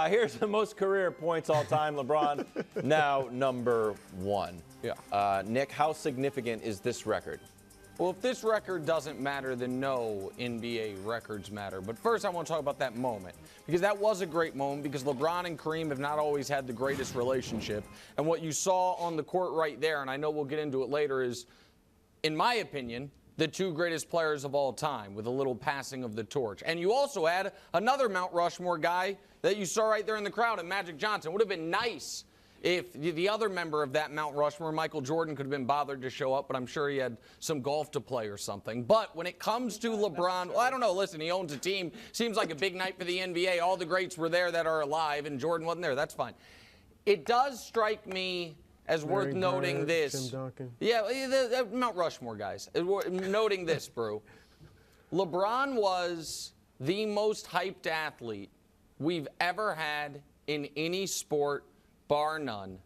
Here's the most career points all time. LeBron, now number 1. Yeah. Nick, how significant is this record? Well, if this record doesn't matter, then no NBA records matter. But first, I want to talk about that moment, because that was a great moment, because LeBron and Kareem have not always had the greatest relationship. And what you saw on the court right there, and I know we'll get into it later, is, in my opinion, the 2 greatest players of all time, with a little passing of the torch. And you also had another Mount Rushmore guy that you saw right there in the crowd, and Magic Johnson. Would have been nice if the other member of that Mount Rushmore, Michael Jordan, could have been bothered to show up, but I'm sure he had some golf to play or something. But when it comes to LeBron, well, I don't know. Listen, he owns a team. Seems like a big night for the NBA. All the greats were there that are alive, and Jordan wasn't there. That's fine. It does strike me as worth noting this. Tim Duncan. Yeah, the Mount Rushmore guys. Noting this, Brew. LeBron was the most hyped athlete we've ever had in any sport, bar none,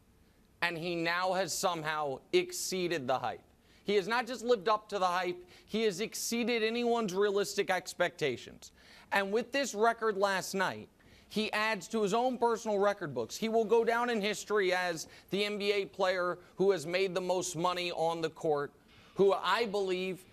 and he now has somehow exceeded the hype. He has not just lived up to the hype, he has exceeded anyone's realistic expectations. And with this record last night, he adds to his own personal record books. He will go down in history as the NBA player who has made the most money on the court, who I believe,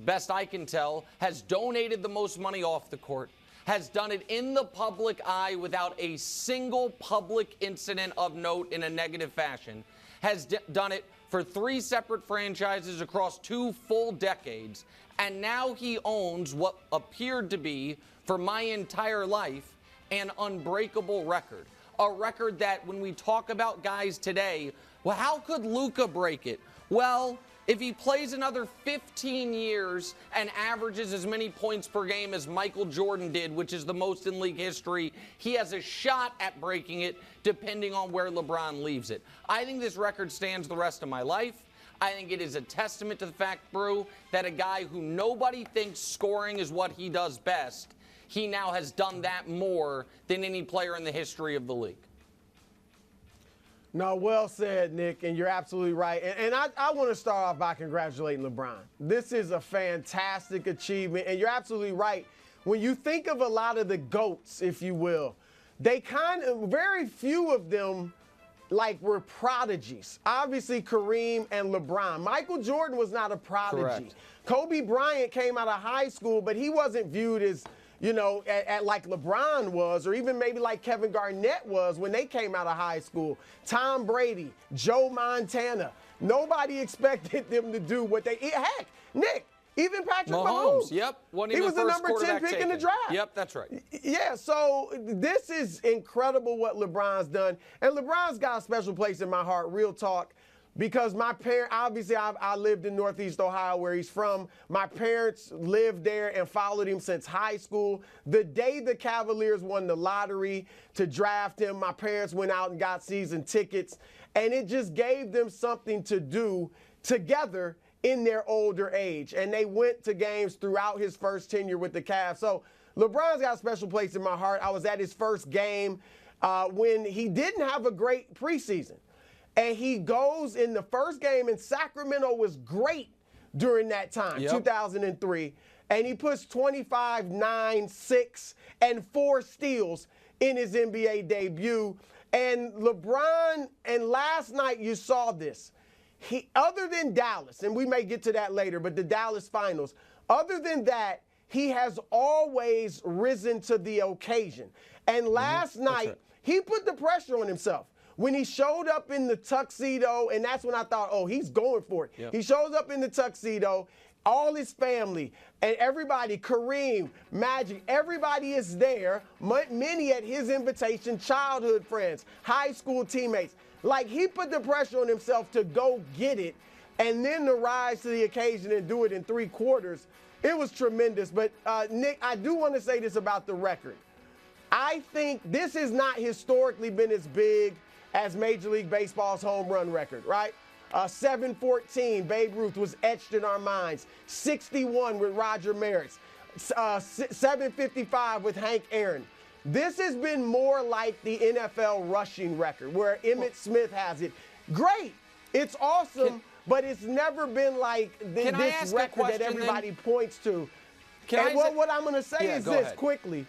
best I can tell, has donated the most money off the court, has done it in the public eye without a single public incident of note in a negative fashion, has done it for 3 separate franchises across 2 full decades, and now he owns what appeared to be, for my entire life, an unbreakable record. A record that, when we talk about guys today, well, how could Luka break it? Well, if he plays another 15 years and averages as many points per game as Michael Jordan did, which is the most in league history, he has a shot at breaking it, depending on where LeBron leaves it. I think this record stands the rest of my life. I think it is a testament to the fact, Brew, that a guy who nobody thinks scoring is what he does best, he now has done that more than any player in the history of the league. No, well said, Nick, and you're absolutely right. And I want to start off by congratulating LeBron. This is a fantastic achievement, and you're absolutely right. When you think of a lot of the GOATs, if you will, they very few of them, were prodigies. Obviously, Kareem and LeBron. Michael Jordan was not a prodigy. Correct. Kobe Bryant came out of high school, but he wasn't viewed as, like LeBron was, or even maybe like Kevin Garnett was when they came out of high school. Tom Brady, Joe Montana. Nobody expected them to do what they. Heck, Nick, even Patrick Mahomes. Yep. He was the number 10 pick in the draft. Yep, that's right. Yeah, so this is incredible what LeBron's done. And LeBron's got a special place in my heart, real talk. Because my parents, obviously, I lived in Northeast Ohio where he's from. My parents lived there and followed him since high school. The day the Cavaliers won the lottery to draft him, my parents went out and got season tickets. And it just gave them something to do together in their older age. And they went to games throughout his first tenure with the Cavs. So LeBron's got a special place in my heart. I was at his first game when he didn't have a great preseason. And he goes in the first game, and Sacramento was great during that time, 2003. And he puts 25, 9, 6, and 4 steals in his NBA debut. And LeBron, and last night you saw this. Other than Dallas, and we may get to that later, but the Dallas finals, other than that, he has always risen to the occasion. And last night, he put the pressure on himself. When he showed up in the tuxedo, and that's when I thought, oh, he's going for it. Yep. He shows up in the tuxedo, all his family, and everybody, Kareem, Magic, everybody is there, many at his invitation, childhood friends, high school teammates. Like, he put the pressure on himself to go get it, and then to rise to the occasion and do it in 3 quarters. It was tremendous. But, Nick, I do want to say this about the record. I think this has not historically been as big as Major League Baseball's home run record, right? 714, Babe Ruth was etched in our minds. 61 with Roger Maris. 755 with Hank Aaron. This has been more like the NFL rushing record, where Emmitt Smith has it. Great. It's awesome, but it's never been like this record that everybody points to. What I'm going to say is this quickly.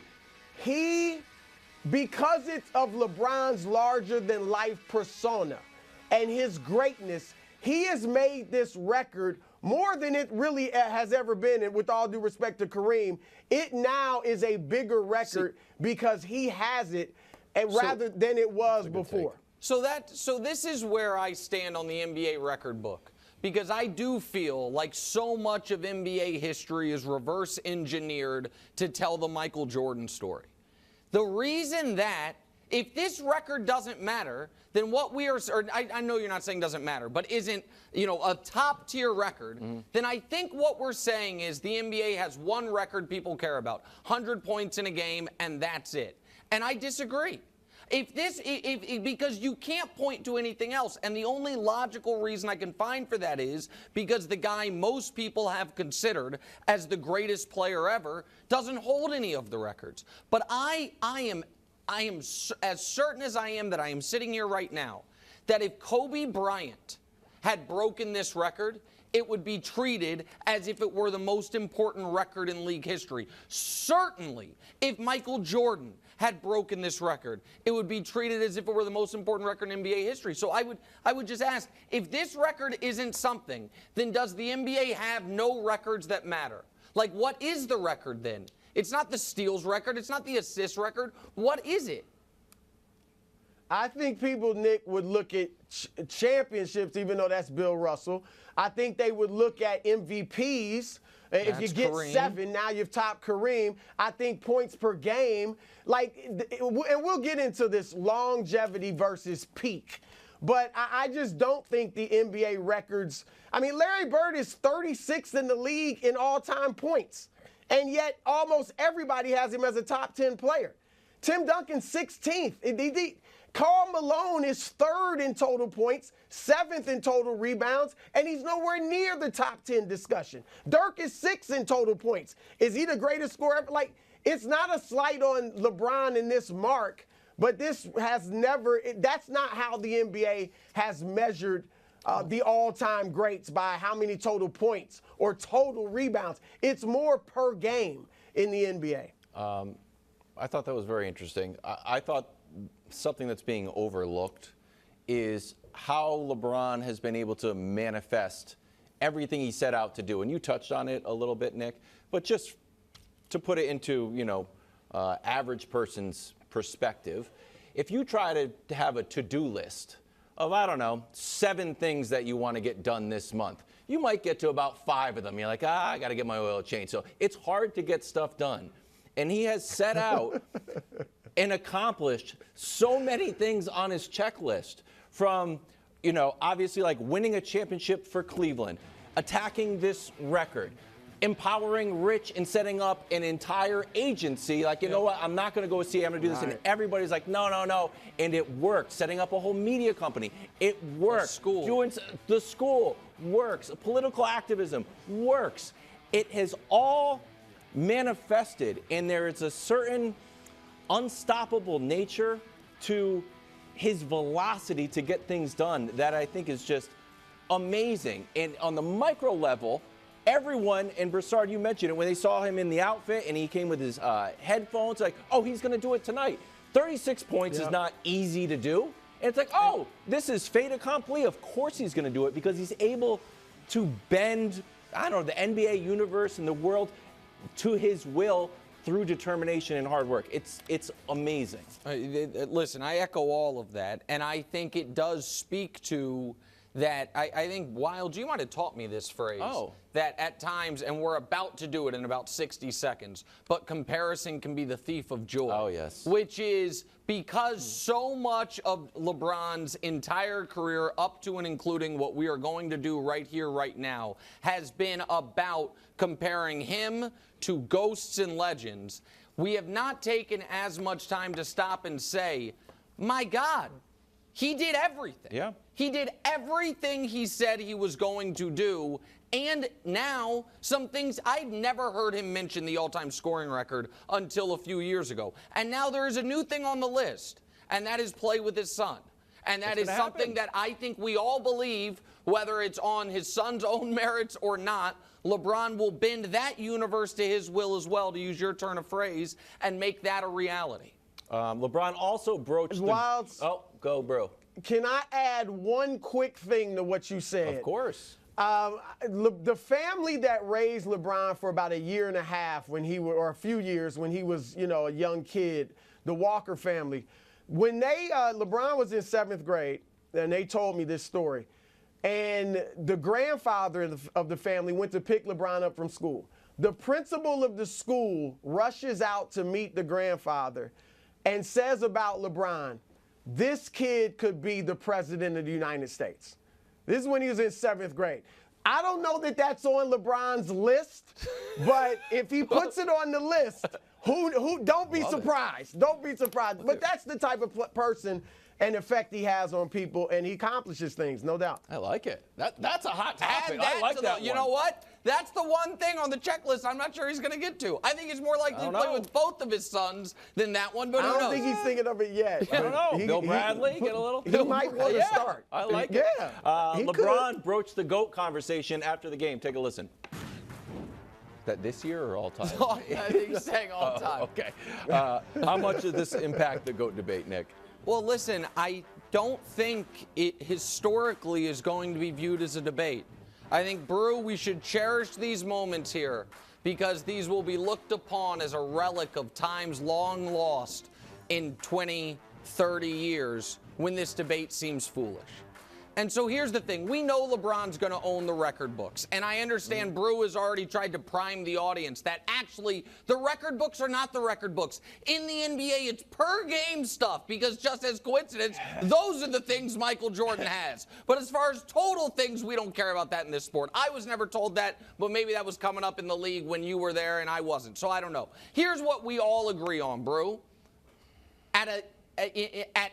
He because it's of LeBron's larger-than-life persona and his greatness, he has made this record more than it really has ever been. And with all due respect to Kareem, it now is a bigger record because he has it, and rather than it was before. So this is where I stand on the NBA record book, because I do feel like so much of NBA history is reverse engineered to tell the Michael Jordan story. The reason that if this record doesn't matter, then what we are, or I know you're not saying doesn't matter, but isn't, a top tier record, then I think what we're saying is the NBA has one record people care about, 100 points in a game, and that's it. And I disagree. Because you can't point to anything else, and the only logical reason I can find for that is because the guy most people have considered as the greatest player ever doesn't hold any of the records. But I am as certain as I am that I am sitting here right now, that if Kobe Bryant had broken this record, it would be treated as if it were the most important record in league history. Certainly, if Michael Jordan had broken this record, it would be treated as if it were the most important record in NBA history. So I would just ask, if this record isn't something, then does the NBA have no records that matter? Like, what is the record then? It's not the steals record. It's not the assist record. What is it? I think people, Nick, would look at championships, even though that's Bill Russell. I think they would look at MVPs. If you get Kareem. 7, now you've topped Kareem. I think points per game. And we'll get into this longevity versus peak. But I just don't think the NBA records. I mean, Larry Bird is 36th in the league in all-time points. And yet almost everybody has him as a top 10 player. Tim Duncan, 16th. Karl Malone is 3rd in total points, 7th in total rebounds, and he's nowhere near the top 10 discussion. Dirk is 6th in total points. Is he the greatest scorer ever? It's not a slight on LeBron in this mark, but this has never, that's not how the NBA has measured the all-time greats, by how many total points or total rebounds. It's more per game in the NBA. I thought that was very interesting. I thought something that's being overlooked is how LeBron has been able to manifest everything he set out to do. And you touched on it a little bit, Nick, but just to put it into, average person's perspective, if you try to have a to-do list of, 7 things that you want to get done this month, you might get to about 5 of them. You're like, I got to get my oil changed. So it's hard to get stuff done. And he has set out and accomplished so many things on his checklist, from, obviously like winning a championship for Cleveland, attacking this record, empowering Rich and setting up an entire agency. Like, you know what, I'm not going to go see, I'm going to do this. And everybody's like, no. And it worked. Setting up a whole media company. It works. The school works. Political activism works. It has all manifested, and there is a certain unstoppable nature to his velocity to get things done that I think is just amazing. And on the micro level, everyone, and Broussard, you mentioned it, when they saw him in the outfit and he came with his headphones, like, oh, he's going to do it tonight. 36 points is not easy to do. And it's like, oh, this is fait accompli. Of course he's going to do it, because he's able to bend, the NBA universe and the world to his will through determination and hard work. It's amazing. Listen, I echo all of that, and I think it does speak to that. I think, Wildes, you might have taught me this phrase. That at times, and we're about to do it in about 60 seconds, but comparison can be the thief of joy. Oh, yes. Which is because so much of LeBron's entire career, up to and including what we are going to do right here, right now, has been about comparing him to ghosts and legends. We have not taken as much time to stop and say, my God, he did everything. Yeah. He did everything he said he was going to do. And now, some things, I'd never heard him mention the all-time scoring record until a few years ago. And now there is a new thing on the list, and that is play with his son. And that is something that I think we all believe, whether it's on his son's own merits or not, LeBron will bend that universe to his will as well, to use your turn of phrase, and make that a reality. LeBron also broached the... Wildes, Oh, go, bro. can I add one quick thing to what you said? Of course. The family that raised LeBron for about a year and a half or a few years when he was, a young kid, the Walker family, when LeBron was in 7th grade, and they told me this story, and the grandfather of the family went to pick LeBron up from school. The principal of the school rushes out to meet the grandfather and says about LeBron, this kid could be the president of the United States. This is when he was in 7th grade. I don't know that that's on LeBron's list, but if he puts it on the list, who don't be surprised. Don't be surprised. But that's the type of person and effect he has on people, and he accomplishes things, no doubt. I like it. That's a hot topic. Add that I like to that You one. know what? That's the one thing on the checklist I'm not sure he's going to get to. I think he's more likely to play with both of his sons than that one, but I who don't knows? think he's thinking of it yet. I don't know. Bill Bradley, get a little. He might want to start. I like it. Yeah. He LeBron broached the GOAT conversation after the game. Take a listen. That this year or all time? I think he's saying all time. Okay. How much does this impact the GOAT debate, Nick? Well, listen, I don't think it historically is going to be viewed as a debate. I think, Brew, we should cherish these moments here because these will be looked upon as a relic of times long lost in 20, 30 years when this debate seems foolish. And so here's the thing. We know LeBron's going to own the record books. And I understand Brew has already tried to prime the audience that actually the record books are not the record books. In the NBA, it's per game stuff because just as coincidence, those are the things Michael Jordan has. But as far as total things, we don't care about that in this sport. I was never told that, but maybe that was coming up in the league when you were there and I wasn't. So I don't know. Here's what we all agree on, Brew. At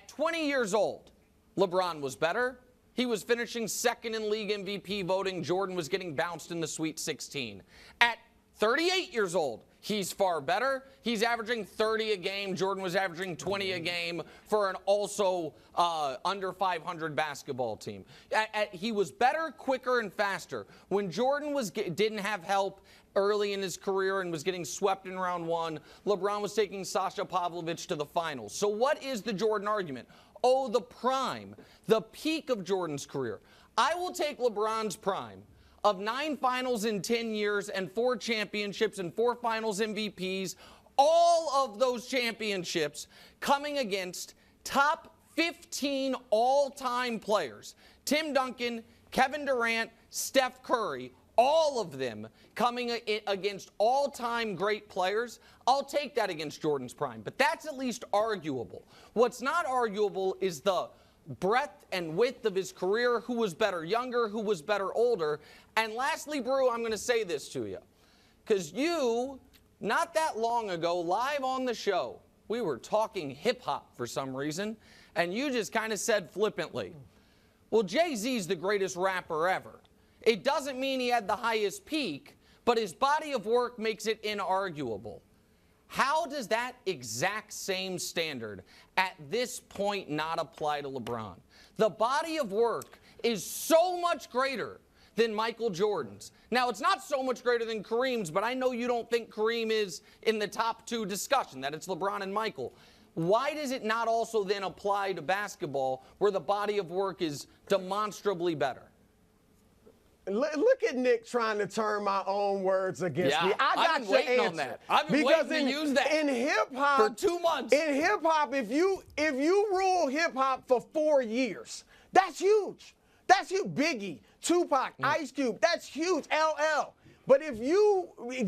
20 years old, LeBron was better. He was finishing second in league MVP voting. Jordan was getting bounced in the Sweet 16. At 38 years old, he's far better. He's averaging 30 a game. Jordan was averaging 20 a game for an also under 500 basketball team. He was better, quicker, and faster. When Jordan didn't have help early in his career and was getting swept in round one, LeBron was taking Sasha Pavlovich to the finals. So what is the Jordan argument? Oh, the prime, the peak of Jordan's career. I will take LeBron's prime of 9 finals in 10 years and 4 championships and 4 finals MVPs, all of those championships coming against top 15 all-time players. Tim Duncan, Kevin Durant, Steph Curry, all of them coming against all-time great players. I'll take that against Jordan's prime, but that's at least arguable. What's not arguable is the breadth and width of his career, who was better younger, who was better older. And lastly, Brew, I'm going to say this to you, because you, not that long ago, live on the show, we were talking hip-hop for some reason, and you just kind of said flippantly, well, Jay-Z's the greatest rapper ever. It doesn't mean he had the highest peak, but his body of work makes it inarguable. How does that exact same standard at this point not apply to LeBron? The body of work is so much greater than Michael Jordan's. Now, it's not so much greater than Kareem's, but I know you don't think Kareem is in the top 2 discussion, that it's LeBron and Michael. Why does it not also then apply to basketball where the body of work is demonstrably better? Look at Nick trying to turn my own words against me. I've been waiting on that. I've been waiting to use that in hip hop for 2 months. In hip hop, if you rule hip hop for 4 years, that's huge. That's huge. Biggie, Tupac, Ice Cube, that's huge. LL. But if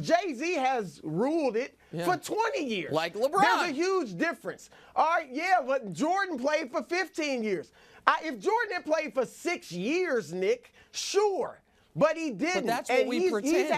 Jay-Z has ruled it for 20 years. Like LeBron. There's a huge difference. All right, yeah, but Jordan played for 15 years. If Jordan had played for 6 years, Nick, sure. But he didn't. But that's what we pretend. He's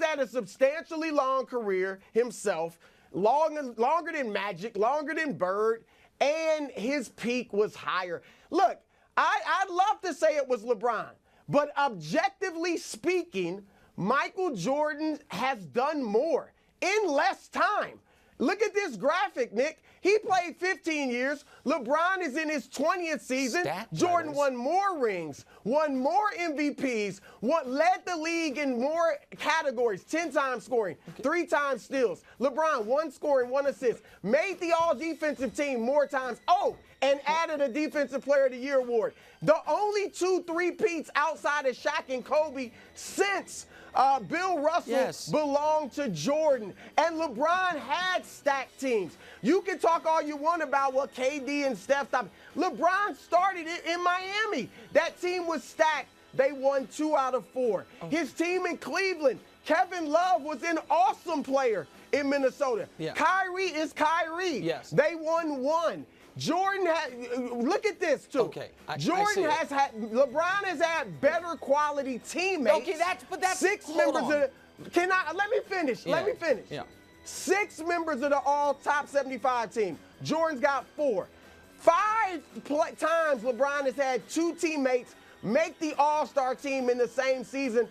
had a substantially long career himself, longer than Magic, longer than Bird, and his peak was higher. Look, I'd love to say it was LeBron, but objectively speaking, Michael Jordan has done more in less time. Look at this graphic, Nick. He played 15 years. LeBron is in his 20th season. Jordan won more rings, won more MVPs, led the league in more categories, 10 times scoring, 3 times steals. LeBron, 1 scoring, 1 assist, made the all-defensive team more times. Oh, and added a Defensive Player of the Year award. The only 2 3-peats outside of Shaq and Kobe since Bill Russell belonged to Jordan. And LeBron had stacked teams. You can talk all you want about what KD and Steph stopped. LeBron started it in Miami. That team was stacked. They won 2 out of 4. His team in Cleveland, Kevin Love was an awesome player in Minnesota. Kyrie is Kyrie. They won 1. Jordan look at this too. LeBron has had better quality teammates. Okay, that's 6 members of the, let me finish. Let me finish. 6 members of the all top 75 team. Jordan's got 4. 5 times LeBron has had 2 teammates make the All-Star team in the same season.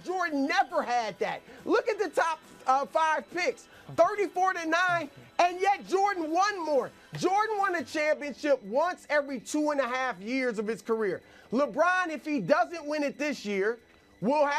Jordan never had that. Look at the top 5 picks, 34-9. And yet Jordan won more. Jordan won a championship once every 2.5 years of his career. LeBron, if he doesn't win it this year, will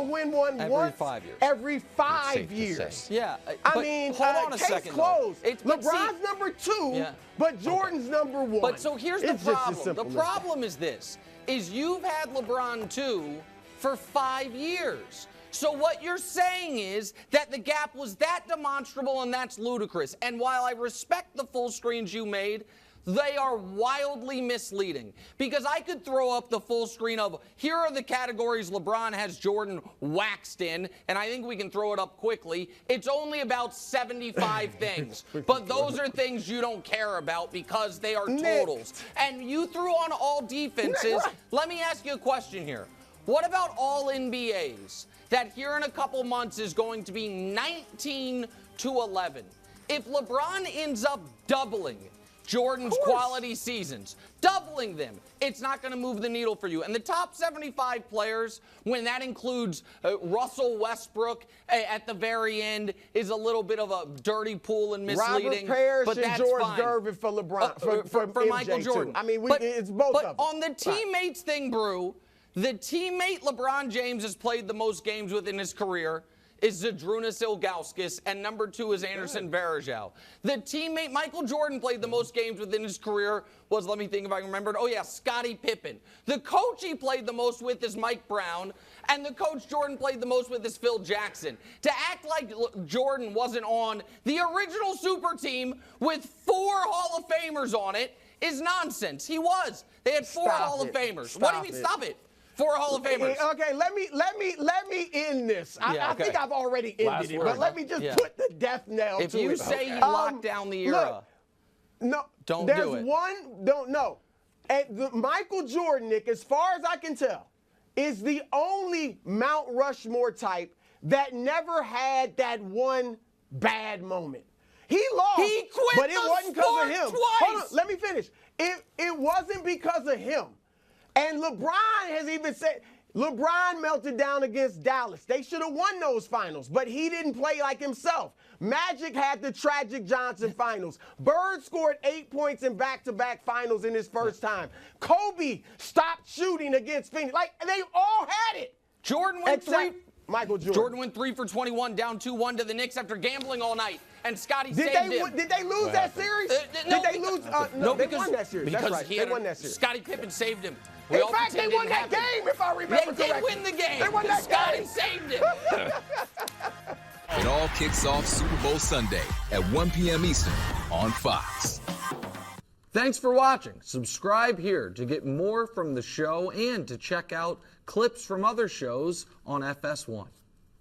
win one once every 5 years. Yeah. I mean, hold on a case second. Closed. LeBron's number 2, but Jordan's number 1. But so here's the problem. The problem is this, is you've had LeBron 2 for 5 years. So what you're saying is that the gap was that demonstrable, and that's ludicrous. And while I respect the full screens you made, they are wildly misleading. Because I could throw up the full screen of, here are the categories LeBron has Jordan waxed in, and I think we can throw it up quickly. It's only about 75 things. But those are things you don't care about because they are totals. And you threw on all defenses. Let me ask you a question here. What about all NBAs? That here in a couple months is going to be 19-11. If LeBron ends up doubling Jordan's quality seasons, doubling them, it's not going to move the needle for you. And the top 75 players, when that includes Russell Westbrook at the very end, is a little bit of a dirty pool and misleading. Robert Parrish but and that's George fine. Gervin for LeBron, for Michael MJ Jordan. Too. I mean, it's both of them. But on the teammates thing, Brew, the teammate LeBron James has played the most games with in his career is Zydrunas Ilgauskas, and number 2 is Anderson Varejao. The teammate Michael Jordan played the most games within his career was, let me think if I remembered, Scottie Pippen. The coach he played the most with is Mike Brown, and the coach Jordan played the most with is Phil Jackson. To act like Jordan wasn't on the original super team with 4 Hall of Famers on it is nonsense. He was. They had 4 Hall of Famers. What do you mean, stop it? 4 Hall of Famers. Okay, let me end this. I think I've already ended it, but let me just put the death knell to it. If you say you locked down the era, don't do it. And Michael Jordan, Nick, as far as I can tell, is the only Mount Rushmore type that never had that one bad moment. He lost, he quit but it wasn't because of him. Twice. Hold on, let me finish. It wasn't because of him. And LeBron has even said, LeBron melted down against Dallas. They should have won those finals, but he didn't play like himself. Magic had the tragic Johnson finals. Bird scored 8 points in back-to-back finals in his first time. Kobe stopped shooting against Phoenix. Like, they all had it. Jordan went Michael Jordan. Jordan went 3 for 21, down 2-1 to the Knicks after gambling all night, and Scottie saved him. Did they lose that series? No, did they lose? No, they won that series. That's right. They won that series. Scottie Pippen saved him. In fact, they won that game, if I remember correctly. They did win the game. They won that Scottie saved him. It all kicks off Super Bowl Sunday at 1 p.m. Eastern on Fox. Thanks for watching. Subscribe here to get more from the show and to check out clips from other shows on FS1.